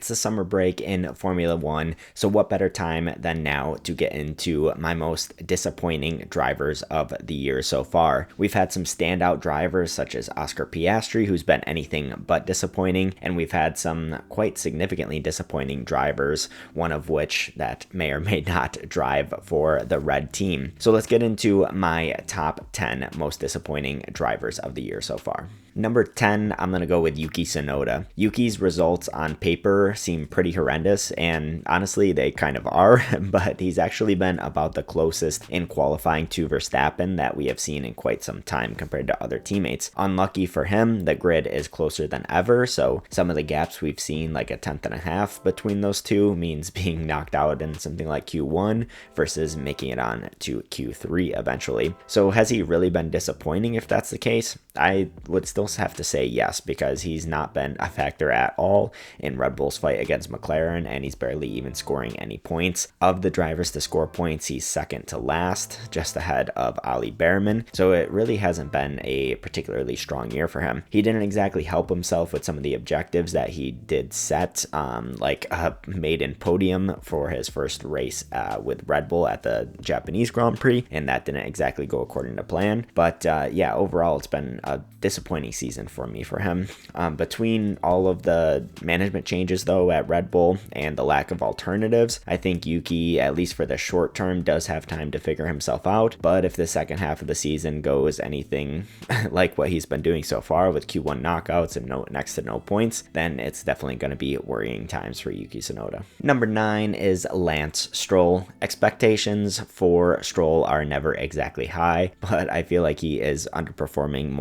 It's the summer break in Formula One, so what better time than now to get into my most disappointing drivers of the year so far. We've had some standout drivers such as Oscar Piastri, who's been anything but disappointing, and we've had some quite significantly disappointing drivers, one of which that may or may not drive for the red team. So let's get into my top 10 most disappointing drivers of the year so far. Number 10, I'm going to go with Yuki Tsunoda. Yuki's results on paper seem pretty horrendous, and honestly, they kind of are, but he's actually been about the closest in qualifying to Verstappen that we have seen in quite some time compared to other teammates. Unlucky for him, the grid is closer than ever, so some of the gaps we've seen, like a tenth and a half between those two, means being knocked out in something like Q1 versus making it on to Q3 eventually. So has he really been disappointing if that's the case? I would still have to say yes, because he's not been a factor at all in Red Bull's fight against McLaren, and he's barely even scoring any points. Of the drivers to score points, he's second to last, just ahead of Ali Bearman, so it really hasn't been a particularly strong year for him. He didn't exactly help himself with some of the objectives that he did set, like a maiden podium for his first race with Red Bull at the Japanese Grand Prix, and that didn't exactly go according to plan. But yeah, overall it's been a disappointing season for him. Between all of the management changes though at Red Bull and the lack of alternatives, I think Yuki, at least for the short term, does have time to figure himself out. But if the second half of the season goes anything like what he's been doing so far with Q1 knockouts and next to no points, then it's definitely going to be worrying times for Yuki Tsunoda. Number 9 is Lance Stroll. Expectations for Stroll are never exactly high, but I feel like he is underperforming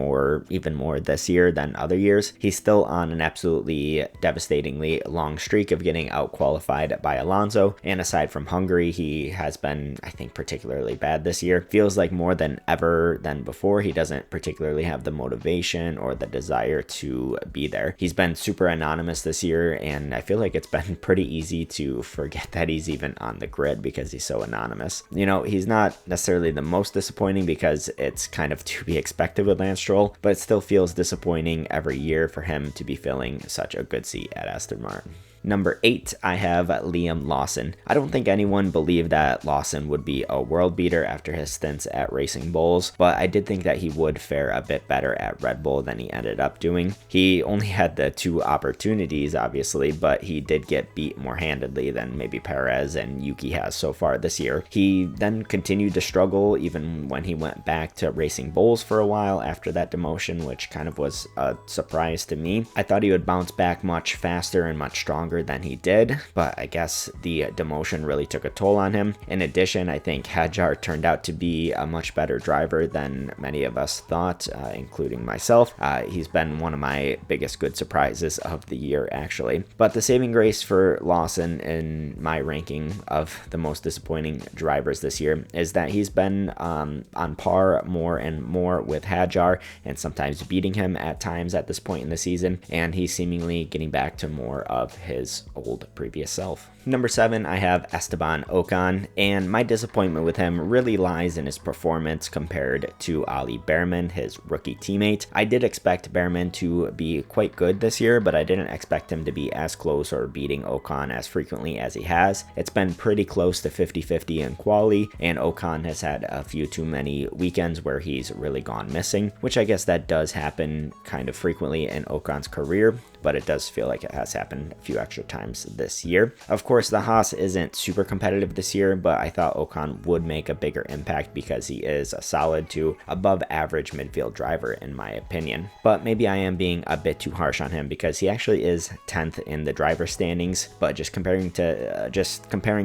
even more this year than other years. He's still on an absolutely devastatingly long streak of getting out qualified by Alonso, and aside from Hungary, he has been, I think, particularly bad this year. Feels like more than ever than before, he doesn't particularly have the motivation or the desire to be there. He's been super anonymous this year, and I feel like it's been pretty easy to forget that he's even on the grid because he's so anonymous. You know, he's not necessarily the most disappointing because it's kind of to be expected with Lance Stroll, but it still feels disappointing every year for him to be filling such a good seat at Aston Martin. Number 8, I have Liam Lawson. I don't think anyone believed that Lawson would be a world beater after his stints at Racing Bulls, but I did think that he would fare a bit better at Red Bull than he ended up doing. He only had the 2 opportunities, obviously, but he did get beat more handedly than maybe Perez and Yuki has so far this year. He then continued to struggle even when he went back to Racing Bulls for a while after that demotion, which kind of was a surprise to me. I thought he would bounce back much faster and much stronger than he did, but I guess the demotion really took a toll on him. In addition, I think Hadjar turned out to be a much better driver than many of us thought, including myself. He's been one of my biggest good surprises of the year, actually. But the saving grace for Lawson in my ranking of the most disappointing drivers this year is that he's been on par more and more with Hadjar, and sometimes beating him at times at this point in the season, and he's seemingly getting back to more of his old previous self. Number 7, I have Esteban Ocon, and my disappointment with him really lies in his performance compared to Ali Bearman, his rookie teammate. I did expect Bearman to be quite good this year, but I didn't expect him to be as close or beating Ocon as frequently as he has. It's been pretty close to 50-50 in quali, and Ocon has had a few too many weekends where he's really gone missing, which I guess that does happen kind of frequently in Ocon's career, but it does feel like it has happened a few extra times this year. Of course, the Haas isn't super competitive this year, but I thought Ocon would make a bigger impact because he is a solid to above average midfield driver in my opinion. But maybe I am being a bit too harsh on him because he actually is 10th in the driver standings, but just comparing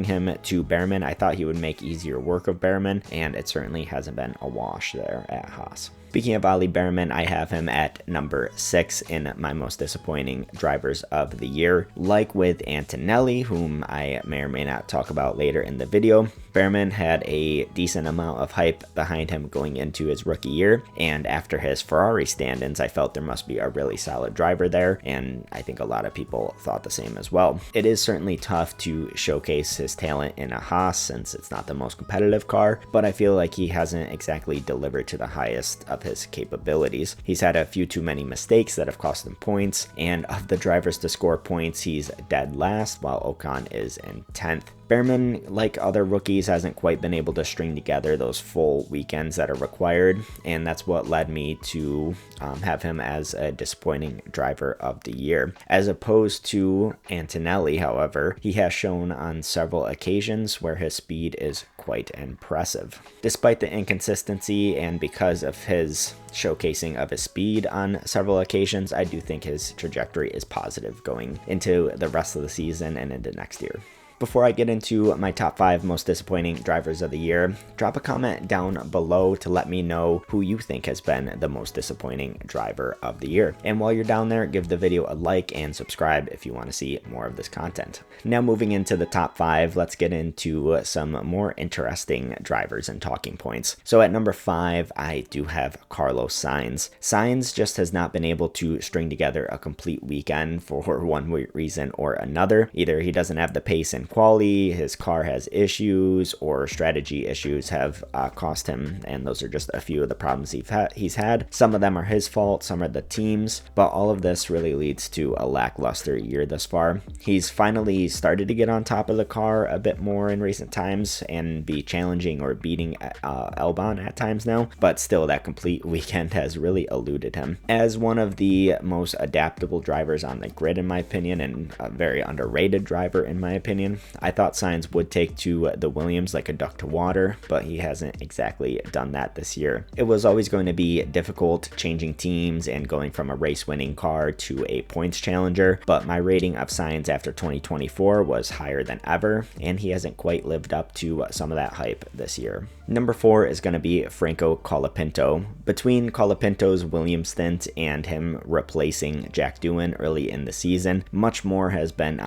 him to Bearman, I thought he would make easier work of Bearman, and it certainly hasn't been a wash there at Haas. Speaking of Ali Bearman, I have him at number 6 in my most disappointing drivers of the year. Like with Antonelli, whom I may or may not talk about later in the video, Bearman had a decent amount of hype behind him going into his rookie year, and after his Ferrari stand-ins, I felt there must be a really solid driver there, and I think a lot of people thought the same as well. It is certainly tough to showcase his talent in a Haas since it's not the most competitive car, but I feel like he hasn't exactly delivered to the highest of his capabilities. He's had a few too many mistakes that have cost him points, and of the drivers to score points, he's dead last, while Ocon is in 10th. Bearman, like other rookies, hasn't quite been able to string together those full weekends that are required, and that's what led me to have him as a disappointing driver of the year. As opposed to Antonelli, however, he has shown on several occasions where his speed is quite impressive. Despite the inconsistency and because of his showcasing of his speed on several occasions, I do think his trajectory is positive going into the rest of the season and into next year. Before I get into my top 5 most disappointing drivers of the year, drop a comment down below to let me know who you think has been the most disappointing driver of the year. And while you're down there, give the video a like and subscribe if you want to see more of this content. Now moving into the top 5, let's get into some more interesting drivers and talking points. So at number 5, I do have Carlos Sainz. Sainz just has not been able to string together a complete weekend for one reason or another. Either he doesn't have the pace and quality, his car has issues, or strategy issues have cost him, and those are just a few of the problems he's had. Some of them are his fault, some are the team's, but all of this really leads to a lackluster year thus far. He's finally started to get on top of the car a bit more in recent times and be challenging or beating Albon at times now, but still that complete weekend has really eluded him. As one of the most adaptable drivers on the grid in my opinion, and a very underrated driver in my opinion, I thought Sainz would take to the Williams like a duck to water, but he hasn't exactly done that this year. It was always going to be difficult changing teams and going from a race-winning car to a points challenger, but my rating of Sainz after 2024 was higher than ever, and he hasn't quite lived up to some of that hype this year. Number 4 is going to be Franco Colapinto. Between Colapinto's Williams stint and him replacing Jack Doohan early in the season, much more has been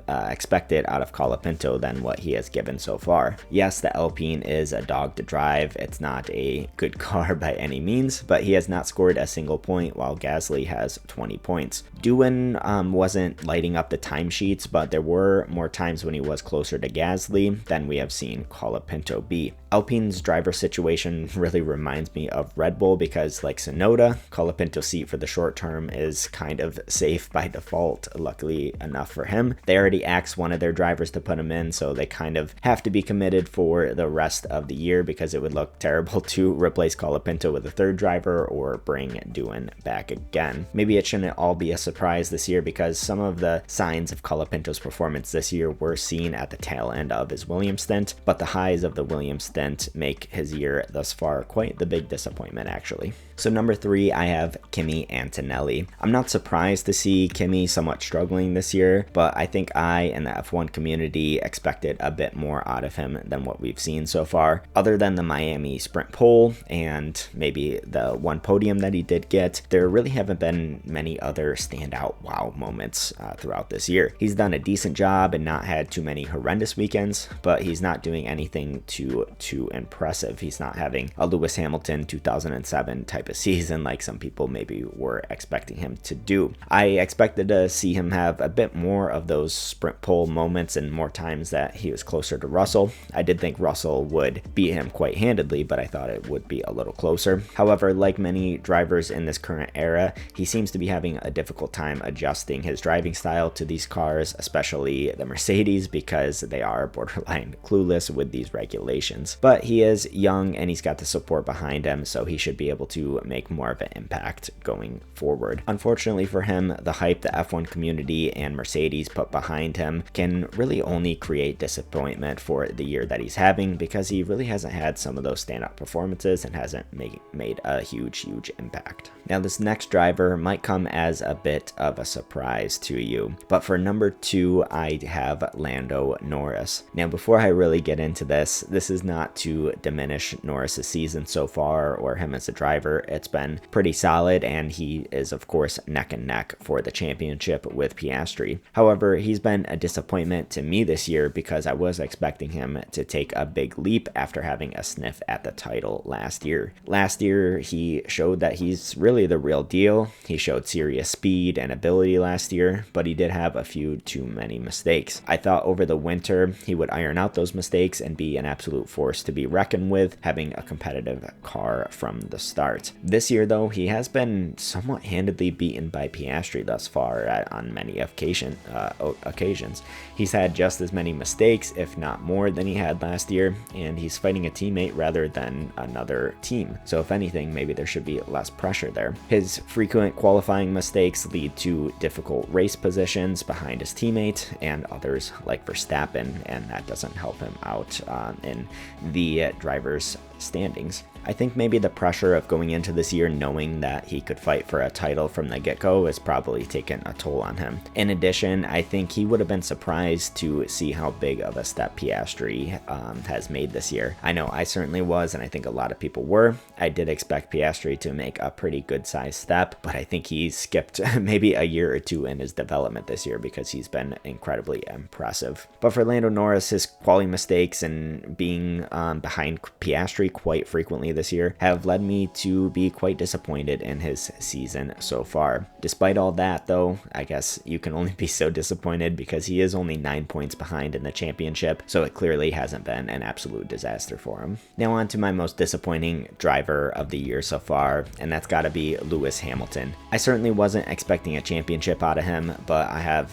expected out of Colapinto than what he has given so far. Yes, the Alpine is a dog to drive. It's not a good car by any means, but he has not scored a single point while Gasly has 20 points. Doohan wasn't lighting up the timesheets, but there were more times when he was closer to Gasly than we have seen Colapinto be. Alpine's driver situation really reminds me of Red Bull because, like Tsunoda, Colapinto's seat for the short term is kind of safe by default, luckily enough for him. They already axed one of their drivers to put him in, so they kind of have to be committed for the rest of the year because it would look terrible to replace Colapinto with a third driver or bring Doohan back again. Maybe it shouldn't all be a surprise this year because some of the signs of Colapinto's performance this year were seen at the tail end of his Williams stint, but the highs of the Williams stint make his year thus far quite the big disappointment actually. So number 3, I have Kimi Antonelli. I'm not surprised to see Kimi somewhat struggling this year, but I think I and the F1 community expected a bit more out of him than what we've seen so far. Other than the Miami sprint pole and maybe the one podium that he did get, there really haven't been many other standout wow moments throughout this year. He's done a decent job and not had too many horrendous weekends, but he's not doing anything too impressive. He's not having a Lewis Hamilton 2007 type of season like some people maybe were expecting him to do. I expected to see him have a bit more of those sprint pole moments and more times that he was closer to Russell. I did think Russell would beat him quite handedly, but I thought it would be a little closer. However, like many drivers in this current era, he seems to be having a difficult time adjusting his driving style to these cars, especially the Mercedes, because they are borderline clueless with these regulations. But he is young and he's got the support behind him, so he should be able to make more of an impact going forward. Unfortunately for him, the hype the F1 community and Mercedes put behind him can really only create disappointment for the year that he's having because he really hasn't had some of those standout performances and hasn't made a huge impact. Now this next driver might come as a bit of a surprise to you, but for number 2, I have Lando Norris. Now before I really get into this is not to diminish Norris's season so far or him as a driver. It's been pretty solid and he is of course neck and neck for the championship with Piastri. However, he's been a disappointment to me this year because I was expecting him to take a big leap after having a sniff at the title last year. Last year he showed that he's really the real deal. He showed serious speed and ability last year, but he did have a few too many mistakes. I thought over the winter he would iron out those mistakes and be an absolute force to be reckoned with, having a competitive car from the start. This year, though, he has been somewhat handedly beaten by Piastri thus far on many occasions. He's had just as many mistakes, if not more, than he had last year, and he's fighting a teammate rather than another team. So if anything, maybe there should be less pressure there. His frequent qualifying mistakes lead to difficult race positions behind his teammate and others like Verstappen, and that doesn't help him out in the driver's standings. I think maybe the pressure of going into this year knowing that he could fight for a title from the get-go has probably taken a toll on him. In addition, I think he would have been surprised to see how big of a step Piastri has made this year. I know I certainly was, and I think a lot of people were. I did expect Piastri to make a pretty good sized step, but I think he skipped maybe a year or two in his development this year because he's been incredibly impressive. But for Lando Norris, his quality mistakes and being behind Piastri quite frequently this year have led me to be quite disappointed in his season so far. Despite all that, though, I guess you can only be so disappointed because he is only 9 points behind in the championship, so it clearly hasn't been an absolute disaster for him. Now on to my most disappointing driver of the year so far, and that's got to be Lewis Hamilton. I certainly wasn't expecting a championship out of him, but I have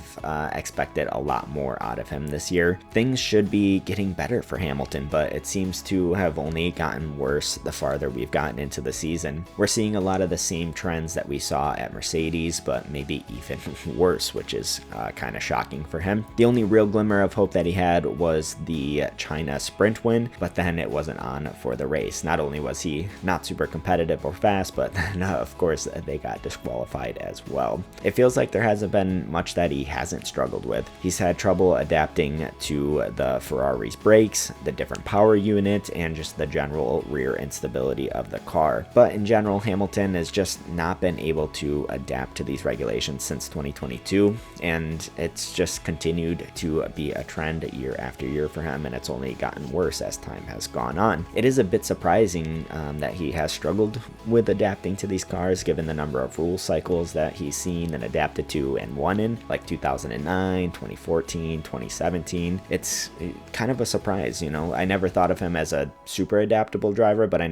expected a lot more out of him this year. Things should be getting better for Hamilton, but it seems to have only gotten worse the farther we've gotten into the season. We're seeing a lot of the same trends that we saw at Mercedes, but maybe even worse, which is kind of shocking for him. The only real glimmer of hope that he had was the China sprint win, but then it wasn't on for the race. Not only was he not super competitive or fast, but then of course they got disqualified as well. It feels like there hasn't been much that he hasn't struggled with. He's had trouble adapting to the Ferrari's brakes, the different power unit, and just the general rear instability of the car. But in general, Hamilton has just not been able to adapt to these regulations since 2022, and it's just continued to be a trend year after year for him, and it's only gotten worse as time has gone on. It is a bit surprising that he has struggled with adapting to these cars given the number of rule cycles that he's seen and adapted to and won in, like 2009, 2014, 2017. It's kind of a surprise, you know. I never thought of him as a super adaptable driver, but I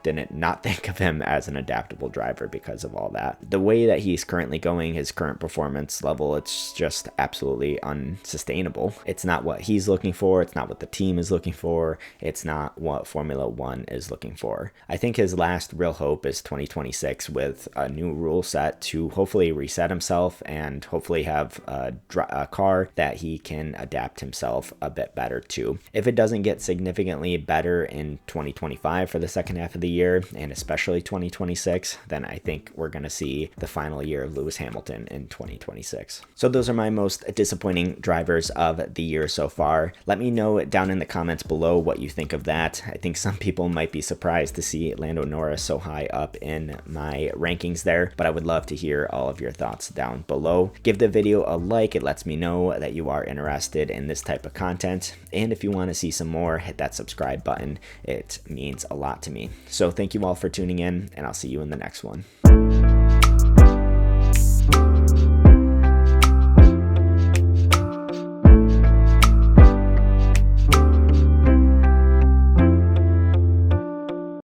didn't not think of him as an adaptable driver because of all that. The way that he's currently going, his current performance level, it's just absolutely unsustainable. It's not what he's looking for. It's not what the team is looking for. It's not what Formula One is looking for. I think his last real hope is 2026 with a new rule set to hopefully reset himself and hopefully have a car that he can adapt himself a bit better to. If it doesn't get significantly better in 2025 for the second half of the year, and especially 2026, then I think we're going to see the final year of Lewis Hamilton in 2026. So those are my most disappointing drivers of the year so far. Let me know down in the comments below what you think of that. I think some people might be surprised to see Lando Norris so high up in my rankings there, but I would love to hear all of your thoughts down below. Give the video a like. It lets me know that you are interested in this type of content, and if you want to see some more, hit that subscribe button. It means a lot to me. So thank you all for tuning in, and I'll see you in the next one.